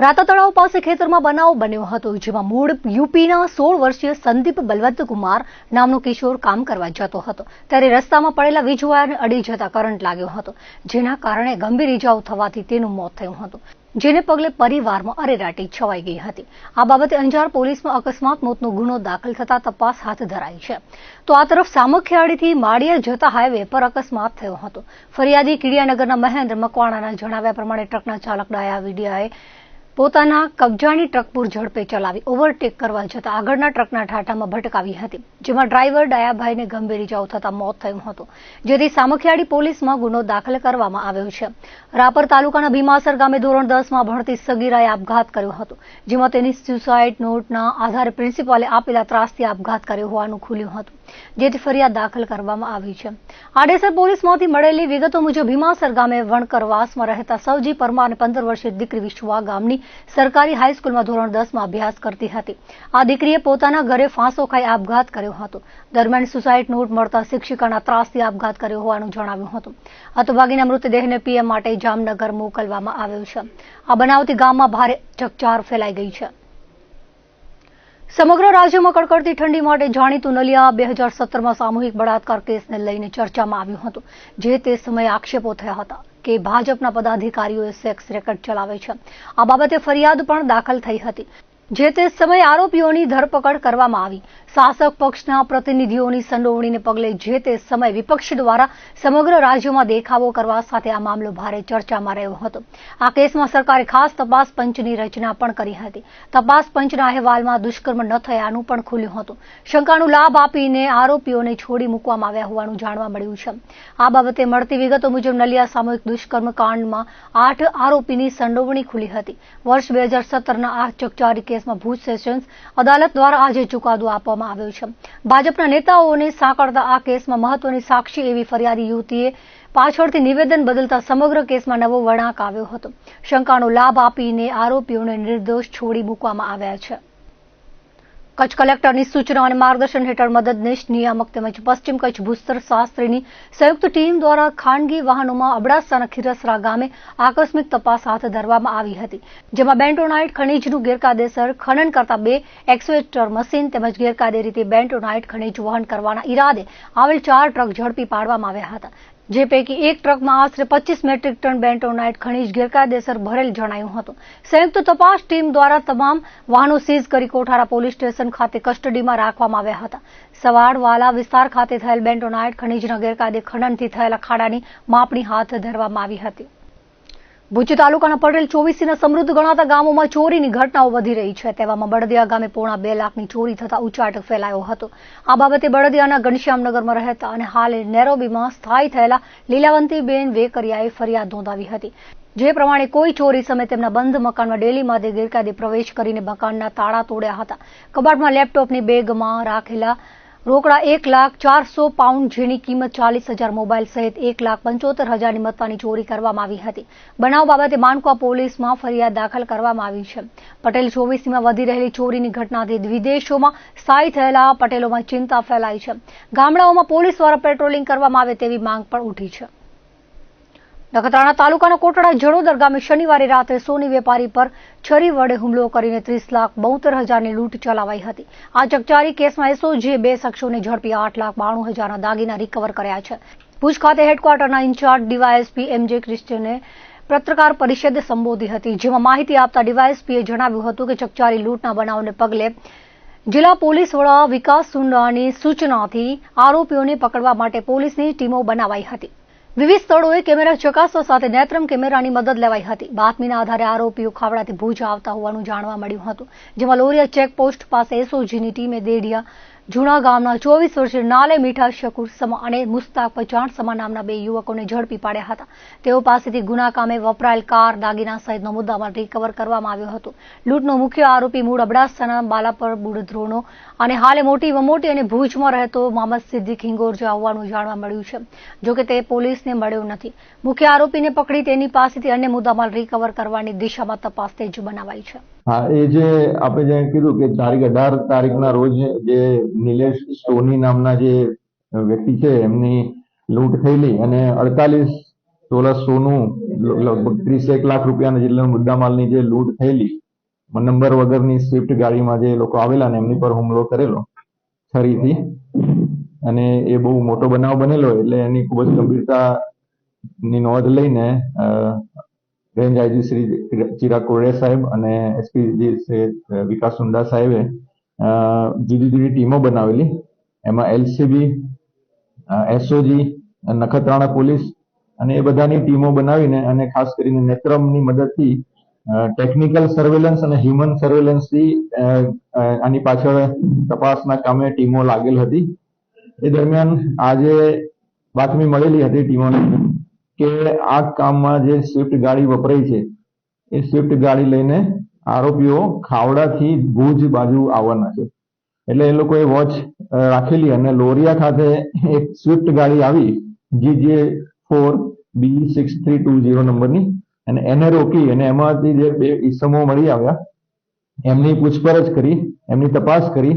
રાતા તળાવ પાસે ખેતરમાં બનાવ બન્યો હતો, જેમાં મૂળ યુપીના 16 વર્ષીય સંદીપ બલવંતકુમાર નામનો કિશોર કામ કરવા જતો હતો, ત્યારે રસ્તામાં પડેલા વીજ વાયરને અડી જતા કરંટ લાગ્યો હતો, જેના કારણે ગંભીર ઇજાઓ થવાથી તેનું મોત થયું હતું, જેને પગલે પરિવારમાં અરેરાટી છવાઈ ગઈ હતી। આ બાબતે અંજાર પોલીસમાં અકસ્માત મોતનો ગુનો દાખલ થતા તપાસ હાથ ધરાઈ છે। તો આ તરફ સામખિયાળીથી માળિયા જતા હાઈવે પર અકસ્માત થયો હતો। ફરિયાદી કીડિયાનગરના મહેન્દ્ર મકવાણાના જણાવ્યા પ્રમાણે ટ્રકના ચાલક ડાયા વિડિયાએ પોતાના કબજાની ટ્રક પૂર ઝડપે ચલાવી ઓવરટેક કરવા જતા આગળના ટ્રકના ઠાઠામાં ભટકાવી હતી, જેમાં ડ્રાઈવર ડાયાભાઈને ગંભીર ઇજાઓ થતા મોત થયું હતું, જેથી સામખિયાળી પોલીસમાં ગુનો દાખલ કરવામાં આવ્યો છે। રાપર તાલુકાના ભીમાસર ગામે ધોરણ 10માં ભણતી સગીરાએ આપઘાત કર્યો હતો, જેમાં તેની સુસાઇડ નોટના આધારે પ્રિન્સિપાલે આપેલા ત્રાસથી આપઘાત કર્યો હોવાનું ખુલ્યું હતું, જેથી ફરિયાદ દાખલ કરવામાં આવી છે। આડેસર પોલીસમાંથી મળેલી વિગતો મુજબ ભીમાસર ગામે વણકરવાસમાં રહેતા સવજી પરમાર 15 વર્ષીય દીકરી વિશ્વા ગામની સરકારી હાઈસ્કૂલમાં ધોરણ 10માં અભ્યાસ કરતી હતી। આ દીકરીએ પોતાના ઘરે ફાંસો ખાઈ આપઘાત કર્યો હતો। દરમિયાન સુસાઇડ નોટ મળતા શિક્ષિકાના ત્રાસથી આપઘાત કર્યો હોવાનું જણાવ્યું હતું। હતભાગીના મૃતદેહને પીએમ માટે જામનગર મોકલવામાં આવ્યો છે। આ બનાવથી ગામમાં ભારે ચકચાર ફેલાઈ ગઈ છે। સમગ્ર રાજ્યમાં કડકડતી ઠંડી માટે જાણીતું નલિયા 2017માં સામૂહિક બળાત્કાર કેસને લઈને ચર્ચામાં આવ્યું હતું, જે તે સમયે આક્ષેપો થયા હતા કે ભાજપના પદાધિકારીઓએ સેક્સ રેકેટ ચલાવે છે। આ બાબતે ફરિયાદ પણ દાખલ થઈ હતી, જે તે સમયે આરોપીઓની ધરપકડ કરવામાં આવી। શાસક પક્ષના પ્રતિનિધિઓની સંડોવણીને પગલે જે તે સમયે વિપક્ષ દ્વારા સમગ્ર રાજ્યમાં દેખાવો કરવા સાથે આ મામલો ભારે ચર્ચામાં રહ્યો હતો। આ કેસમાં સરકારે ખાસ તપાસ પંચની રચના પણ કરી હતી। તપાસ પંચના અહેવાલમાં દુષ્કર્મ ન થયાનું પણ ખુલ્યું હતું। શંકાનો લાભ આપીને આરોપીઓને છોડી મૂકવામાં આવ્યા હોવાનું જાણવા મળ્યું છે। આ બાબતે મળતી વિગતો મુજબ નલિયા સામૂહિક દુષ્કર્મ કાંડમાં 8 આરોપીની સંડોવણી ખુલી હતી। વર્ષ 2017ના આ ચકચારી કેસમાં ભુજ સેશન્સ અદાલત દ્વારા આજે ચુકાદો આપવામાં આવ્યો છે। ભાજપના નેતાઓને સાંકળતા આ કેસમાં મહત્વની સાક્ષી એવી ફરિયાદી યુવતીએ પાછળથી નિવેદન બદલતા સમગ્ર કેસમાં નવો વળાંક આવ્યો હતો। શંકાનો લાભ આપીને આરોપીઓને નિર્દોષ છોડી મૂકવામાં આવ્યા છે। કચ્છ કલેક્ટરની સૂચના અને માર્ગદર્શન હેઠળ મદદનીશ નિયામક તેમજ પશ્ચિમ કચ્છ ભૂસ્તર શાસ્ત્રીની સંયુક્ત ટીમ દ્વારા ખાનગી વાહનોમાં અબડાસાના ખીરસરા ગામે આકસ્મિક તપાસ હાથ ધરવામાં આવી હતી, જેમાં બેન્ટોનાઇટ ખનીજનું ગેરકાયદેસર ખનન કરતા 2 એક્સવેટર મશીન તેમજ ગેરકાયદે રીતે બેન્ટોનાઇટ ખનીજ વહન કરવાના ઈરાદે આવેલ 4 ટ્રક ઝડપી પાડવામાં આવ્યા હતા, જે પૈકી એક ટ્રકમાં આશરે 25 મેટ્રિક ટન બેન્ટોનાઇટ ખનીજ ગેરકાયદેસર ભરેલ જણાયું હતું। સંયુક્ત તપાસ ટીમ દ્વારા તમામ વાહનો સીઝ કરી કોઠારા પોલીસ સ્ટેશન ખાતે કસ્ટડીમાં રાખવામાં આવ્યા હતા। સવાડવાલા વિસ્તાર ખાતે થયેલ બેન્ટોનાઇટ ખનીજના ગેરકાયદે ખનનથી થયેલા ખાડાની માપણી હાથ ધરવામાં આવી હતી। ભુજ તાલુકાના પટેલ 24ના સમૃદ્ધ ગણાતા ગામોમાં ચોરીની ઘટનાઓ વધી રહી છે, તેવામાં બળદિયા ગામે પોણા 2 લાખની ચોરી થતા ઉચાટ ફેલાયો હતો। આ બાબતે બળદિયાના ઘનશ્યામનગરમાં રહેતા અને હાલ નેરોબીમાં સ્થાયી થયેલા લીલાવંતીબેન વેકરિયાએ ફરિયાદ નોંધાવી હતી, જે પ્રમાણે કોઈ ચોરી સમયે તેમના બંધ મકાનમાં ડેલીમાં ગેરકાયદે પ્રવેશ કરીને મકાનના તાળા તોડ્યા હતા। કબાટમાં લેપટોપની બેગમાં રાખેલા રોકડા 1,04,000 પાઉન્ડ જેની કિંમત 40,000 મોબાઈલ સહિત 1,75,000ની મત્તાની ચોરી કરવામાં આવી હતી। બનાવ બાબતે માનકુવા પોલીસમાં ફરિયાદ દાખલ કરવામાં આવી છે। પટેલ 24માં વધી રહેલી ચોરીની ઘટનાથી વિદેશોમાં સ્થાયી થયેલા પટેલોમાં ચિંતા ફેલાઈ છે। ગામડાઓમાં પોલીસ દ્વારા પેટ્રોલિંગ કરવામાં આવે તેવી માંગ પણ ઉઠી છે। નખત્રાણા તાલુકાના કોટડા જડોદર ગામે શનિવારે રાત્રે સોની વેપારી પર છરી વડે હુમલો કરીને 30,72,000ની લૂંટ ચલાવાઈ હતી। આ ચકચારી કેસમાં એસઓજીએ 2 શખ્સોને ઝડપી 8,92,000ના દાગીના રિકવર કર્યા છે। ભુજ ખાતે હેડક્વાર્ટરના ઇન્ચાર્જ ડીવાયએસપી એમજે ક્રિસ્ટિયને પત્રકાર પરિષદ સંબોધી હતી, જેમાં માહિતી આપતા ડીવાયએસપીએ જણાવ્યું હતું કે ચકચારી લૂંટના બનાવને પગલે જિલ્લા પોલીસ વડા વિકાસ સુંડાની સૂચનાથી આરોપીઓને પકડવા માટે પોલીસની ટીમો બનાવાઈ હતી। વિવિધ સ્થળોએ કેમેરા ચકાસવા સાથે નેત્રમ કેમેરાની મદદ લેવાઈ હતી। બાતમીના આધારે આરોપીઓ ખાવડાથી ભુજ આવતા હોવાનું જાણવા મળ્યું હતું, જેમાં લોરિયા ચેકપોસ્ટ પાસે એસઓજીની ટીમે દેડિયા જૂના ગામના 24 વર્ષીય નાલે મીઠા શકુર સમા અને મુસ્તાક પચાણ સમા નામના 2 યુવકોને ઝડપી પાડ્યા હતા। તેઓ પાસેથી ગુના કામે વપરાયેલ કાર, દાગીના સહિતનો મુદ્દામાલ રિકવર કરવામાં આવ્યો હતો। લૂંટનો મુખ્ય આરોપી મૂળ અબડાસાના બાલાપર બુડધ્રોનો અને હાલે મોટી વમોટી અને ભુજમાં રહેતો મોહમ્મદ સિદ્દીક હિંગોરજા હોવાનું જાણવા મળ્યું છે, જોકે તે પોલીસને મળ્યો નથી। મુખ્ય આરોપીને પકડી તેની પાસેથી અન્ય મુદ્દામાલ રિકવર કરવાની દિશામાં તપાસ તેજ બનાવાઈ છે। હા, એ જે આપણે જે કીધું કે તારીખ 18 તારીખના રોજ જે નિલેશ સોની નામના જે વ્યક્તિ છે એમની લૂંટ થયેલી અને 48 તોલા સોનું, લગભગ 31 લાખ રૂપિયાના જેટલા મુદ્દામાલની જે લૂંટ થયેલી, નંબર વગરની સ્વિફ્ટ ગાડીમાં જે લોકો આવેલા ને એમની પર હુમલો કરેલો છરીથી, અને એ બહુ મોટો બનાવ બનેલો એટલે એની ખૂબ જ ગંભીરતાની નોંધ લઈને રેન્જ આઈજી શ્રી ચિરાગ કોરડિયા સાહેબ અને એસપી શ્રી વિકાસ સુંડા સાહેબે જુદી જુદી ટીમો બનાવેલી. એમાં એલસીબી, એસઓજી, નખત્રાણા પોલીસ અને એ બધાની ટીમો બનાવીને અને ખાસ કરીને નેત્રમની મદદથી ટેકનિકલ સર્વેલન્સ અને હ્યુમન સર્વેલન્સથી આની પાછળ તપાસના કામે ટીમો લાગેલ હતી. એ દરમિયાન આજે બાતમી મળેલી હતી ટીમોને કે આ કામમાં જે સ્વિફ્ટ ગાડી વપરાઈ છે એ સ્વિફ્ટ ગાડી લઈને આરોપીઓ ખાવડાથી ભુજ બાજુ આવવાના છે. એટલે એ લોકોએ વોચ રાખેલી અને લોરિયા ખાતે એક સ્વિફ્ટ ગાડી આવી GJ4B6320 નંબરની, અને એને રોકી અને એમાંથી જે 2 ઈસમો મળી આવ્યા, એમની પૂછપરછ કરી, એમની તપાસ કરી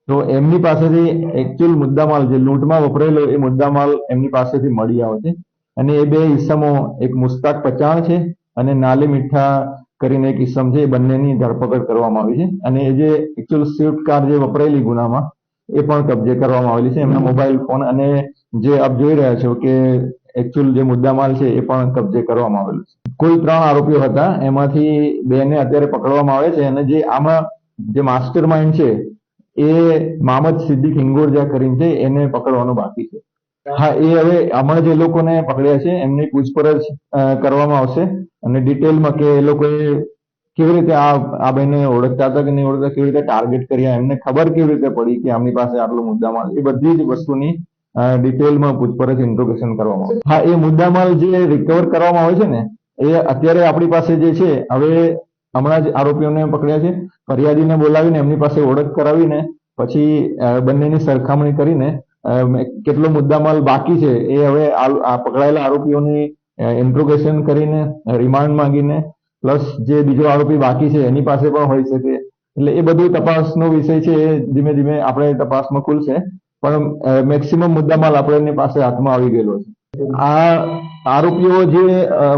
તો એમની પાસેથી એકચ્યુઅલ મુદ્દામાલ જે લૂંટમાં વપરાયેલો એ મુદ્દામાલ એમની પાસેથી મળી આવે છે. અને એ 2 ઈસમો, એક મુસ્તાક પચાણ છે અને નાલે મીઠા કરીને એક ઈસમ છે, એ બંનેની ધરપકડ કરવામાં આવી છે. અને એ જે એકચ્યુઅલ સ્વિફ્ટ કાર જે વપરાયેલી ગુનામાં એ પણ કબજે કરવામાં આવેલી છે. એમના મોબાઈલ ફોન અને જે આપ જોઈ રહ્યા છો કે એકચ્યુઅલ જે મુદ્દામાલ છે એ પણ કબજે કરવામાં આવેલું છે. કુલ 3 આરોપીઓ હતા, એમાંથી 2 ને અત્યારે પકડવામાં આવે છે. અને જે આમાં જે માસ્ટર માઇન્ડ છે એ મામદ સિદ્દીક હિંગોરજા કરીને છે, એને પકડવાનો બાકી છે. હા, એ હવે હમણાં જે લોકોને પકડ્યા છે એમની પૂછપરછ કરવામાં આવશે અને ડિટેલમાં કે એ લોકોએ કેવી રીતે આ ભાઈને ઓળખતા હતા કે નહીં ઓળખતા, કેવી રીતે ટાર્ગેટ કર્યા, એમને ખબર કેવી રીતે પડી કે આમની પાસે આટલો મુદ્દામાલ, એ બધી જ વસ્તુની ડિટેલમાં પૂછપરછ ઇન્ટ્રોગેશન કરવામાં આવે. હા, એ મુદ્દામાલ જે રિકવર કરવામાં આવે છે ને એ અત્યારે આપણી પાસે જે છે, હવે હમણાં જ આરોપીઓને પકડ્યા છે, ફરિયાદીને બોલાવીને એમની પાસે ઓળખ કરાવીને પછી બંનેની સરખામણી કરીને કેટલો મુદ્દામાલ બાકી છે એ હવે આ પકડાયેલા આરોપીઓની ઇન્ટ્રોગેશન કરીને રિમાન્ડ માંગીને પ્લસ જે બીજો આરોપી બાકી છે એની પાસે પણ હોઈ શકે. એટલે એ બધું તપાસનો વિષય છે, એ ધીમે ધીમે આપણે તપાસમાં ખુલશે, પણ મેક્સિમમ મુદ્દામાલ આપણે એની પાસે હાથમાં આવી ગયેલો છે. આ આરોપીઓ જે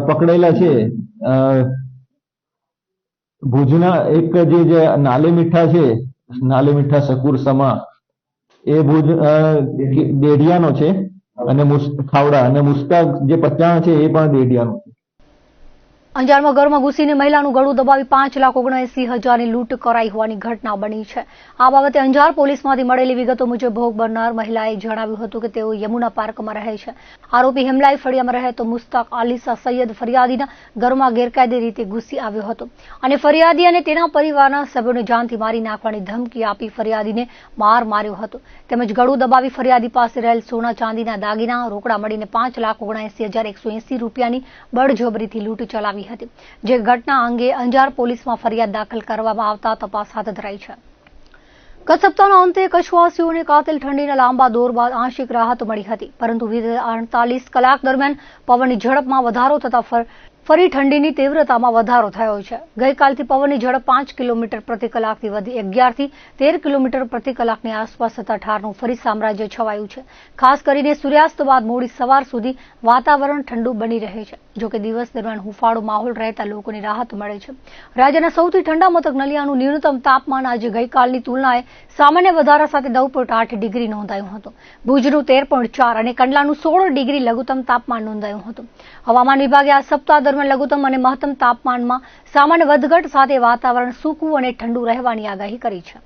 પકડેલા છે ભુજના એક જે નાલે મીઠા છે, નાલે મીઠા શકુર સમા, એ ભુજ દેઢિયાનો છે, અને ખાવડા, અને મુસ્તાક જે પચાણ છે એ પણ દેઢિયાનો છે. અંજારમાં ઘરમાં ઘૂસીને મહિલાનું ગળું દબાવી 5,79,000ની લૂંટ કરાઈ હોવાની ઘટના બની છે. આ બાબતે અંજાર પોલીસમાંથી મળેલી વિગતો મુજબ ભોગ બનનાર મહિલાએ જણાવ્યું હતું કે તેઓ યમુના પાર્કમાં રહે છે. આરોપી હેમલાઈ ફળિયામાં રહેતો મુસ્તાક આલિસા સૈયદ ફરિયાદીના ઘરમાં ગેરકાયદે રીતે ઘૂસી આવ્યો હતો અને ફરિયાદી અને તેના પરિવારના સભ્યોને જાનથી મારી નાખવાની ધમકી આપી ફરિયાદીને માર માર્યો હતો. તેમજ ગળું દબાવી ફરિયાદી પાસે રહેલ સોના ચાંદીના દાગીના રોકડા મળીને 5,79,180 રૂપિયાની બળજબરીથી લૂંટ ચલાવી હતી. જે ઘટના અંગે અંજાર પોલીસમાં ફરિયાદ દાખલ કરવામાં આવતા તપાસ હાથ ધરાઈ છે. ગત સપ્તાહના અંતે કચ્છવાસીઓને કાતિલ ઠંડીના લાંબા દોર બાદ આંશિક રાહત મળી હતી, પરંતુ 48 કલાક દરમિયાન પવનની ઝડપમાં વધારો થતા ફરી ઠંડીની તીવ્રતામાં વધારો થયો છે. ગઈકાલથી પવનની ઝડપ 5 કિલોમીટર પ્રતિ કલાકથી વધી 11 થી 13 કિલોમીટર પ્રતિ કલાકની આસપાસ થતા ઠારનું ફરી સામ્રાજ્ય છવાયું છે. ખાસ કરીને સૂર્યાસ્ત બાદ મોડી સવાર સુધી વાતાવરણ ઠંડુ બની રહે છે. જોકે દિવસ દરમિયાન હુંફાળો માહોલ રહેતા લોકોને રાહત મળે છે. રાજ્યના સૌથી ઠંડા મથક નલિયાનું ન્યૂનતમ તાપમાન આજે ગઈકાલની તુલનાએ સામાન્ય વધારા સાથે 9.8 ડિગ્રી નોંધાયું હતું. ભુજનું 13.4 અને કંડલાનું 16 ડિગ્રી લઘુત્તમ તાપમાન નોંધાયું હતું. હવામાન વિભાગે આ સપ્તાહ દરમિયાન લઘુત્તમ અને મહત્તમ તાપમાનમાં સામાન્ય વધઘટ સાથે વાતાવરણ સૂકું અને ઠંડુ રહેવાની આગાહી કરી છે.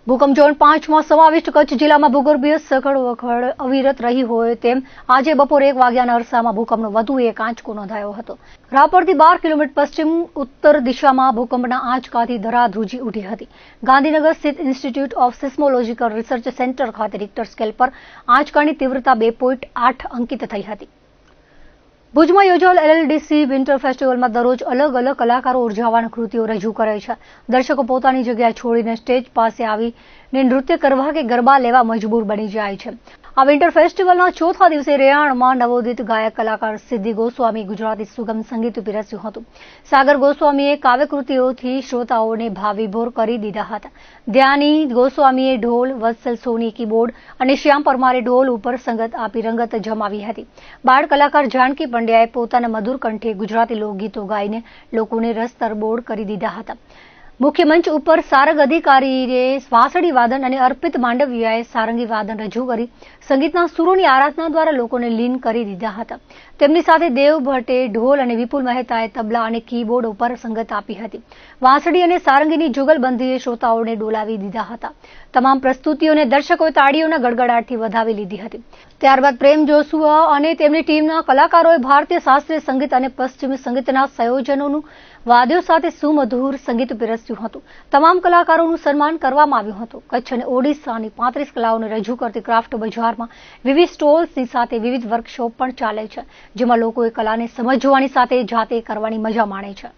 ભૂકંપ ઝોન 5માં સમાવિષ્ટ કચ્છ જિલ્લામાં ભૂગર્ભીય સખડવખડ અવિરત રહી હોય તેમ આજે બપોરે 1 વાગ્યાના અરસામાં ભૂકંપનો વધુ એક આંચકો નોંધાયો હતો. રાપરથી 12 કિલોમીટર પશ્ચિમ ઉત્તર દિશામાં ભૂકંપના આંચકાથી ધરાધ્રુજી ઉઠી હતી. ગાંધીનગર સ્થિત institute of seismological research centre ખાતે રિક્ટર સ્કેલ પર આંચકાની તીવ્રતા 2.8 અંકિત થઈ હતી. ભુજમાં યોજાયેલ LLDC વિન્ટર ફેસ્ટિવલમાં દરરોજ અલગ અલગ કલાકારો ઉર્જાવાન કૃતિઓ રજૂ કરે છે. દર્શકો પોતાની જગ્યા છોડીને સ્ટેજ પાસે આવીને નૃત્ય કરવા કે ગરબા લેવા મજબૂર બની જાય છે. આ વિન્ટર ફેસ્ટિવલના ચોથા દિવસે રેયાણમાં નવોદિત ગાયક કલાકાર સિદ્ધિ ગોસ્વામી ગુજરાતી સુગમ સંગીત પીરસ્યું હતું. સાગર ગોસ્વામીએ કાવ્યકૃતિઓથી શ્રોતાઓને ભાવવિભોર કરી દીધા હતા. ધ્યાની ગોસ્વામીએ ઢોલ, વત્સલ સોની કીબોર્ડ અને શ્યામ પરમારે ઢોલ ઉપર સંગત આપી રંગત જમાવી હતી. બાળ કલાકાર જાનકી પંડ્યાએ પોતાના મધુર કંઠે ગુજરાતી લોકગીતો ગાઈને લોકોને રસ તરબોળ કરી દીધા હતા. મુખ્ય મંચ ઉપર સારંગ અધિકારીએ વાંસળી વાદન અને અર્પિત માંડવિયાએ સારંગી વાદન રજૂ કરી સંગીતના સુરોની આરાધના દ્વારા લોકોને લીન કરી દીધા હતા. તેમની સાથે દેવ ભટ્ટે ઢોલ અને વિપુલ મહેતાએ તબલા અને કીબોર્ડ ઉપર સંગત આપી હતી. વાંસળી અને સારંગીની જુગલબંધીએ શ્રોતાઓને ડોલાવી દીધા હતા. તમામ પ્રસ્તુતિઓને દર્શકોએ તાળીઓના ગડગડાટથી વધાવી લીધી હતી. ત્યારબાદ પ્રેમ જોશુઆ અને તેમની ટીમના કલાકારોએ ભારતીય શાસ્ત્રીય સંગીત અને પશ્ચિમી સંગીતના સંયોજનોનું વાદ્યો સાથે સુમધુર સંગીત પીરસ્યું હતું. તમામ કલાકારોનું સન્માન કરવામાં આવ્યું હતું. કચ્છ અને ઓડિશાની 35 કલાઓને રજૂ કરતી ક્રાફ્ટ બજારમાં વિવિધ સ્ટોલ્સની સાથે વિવિધ વર્કશોપ પણ ચાલે છે, જેમાં લોકોએ કલાને સમજવાની સાથે જાતે કરવાની મજા માણે છે.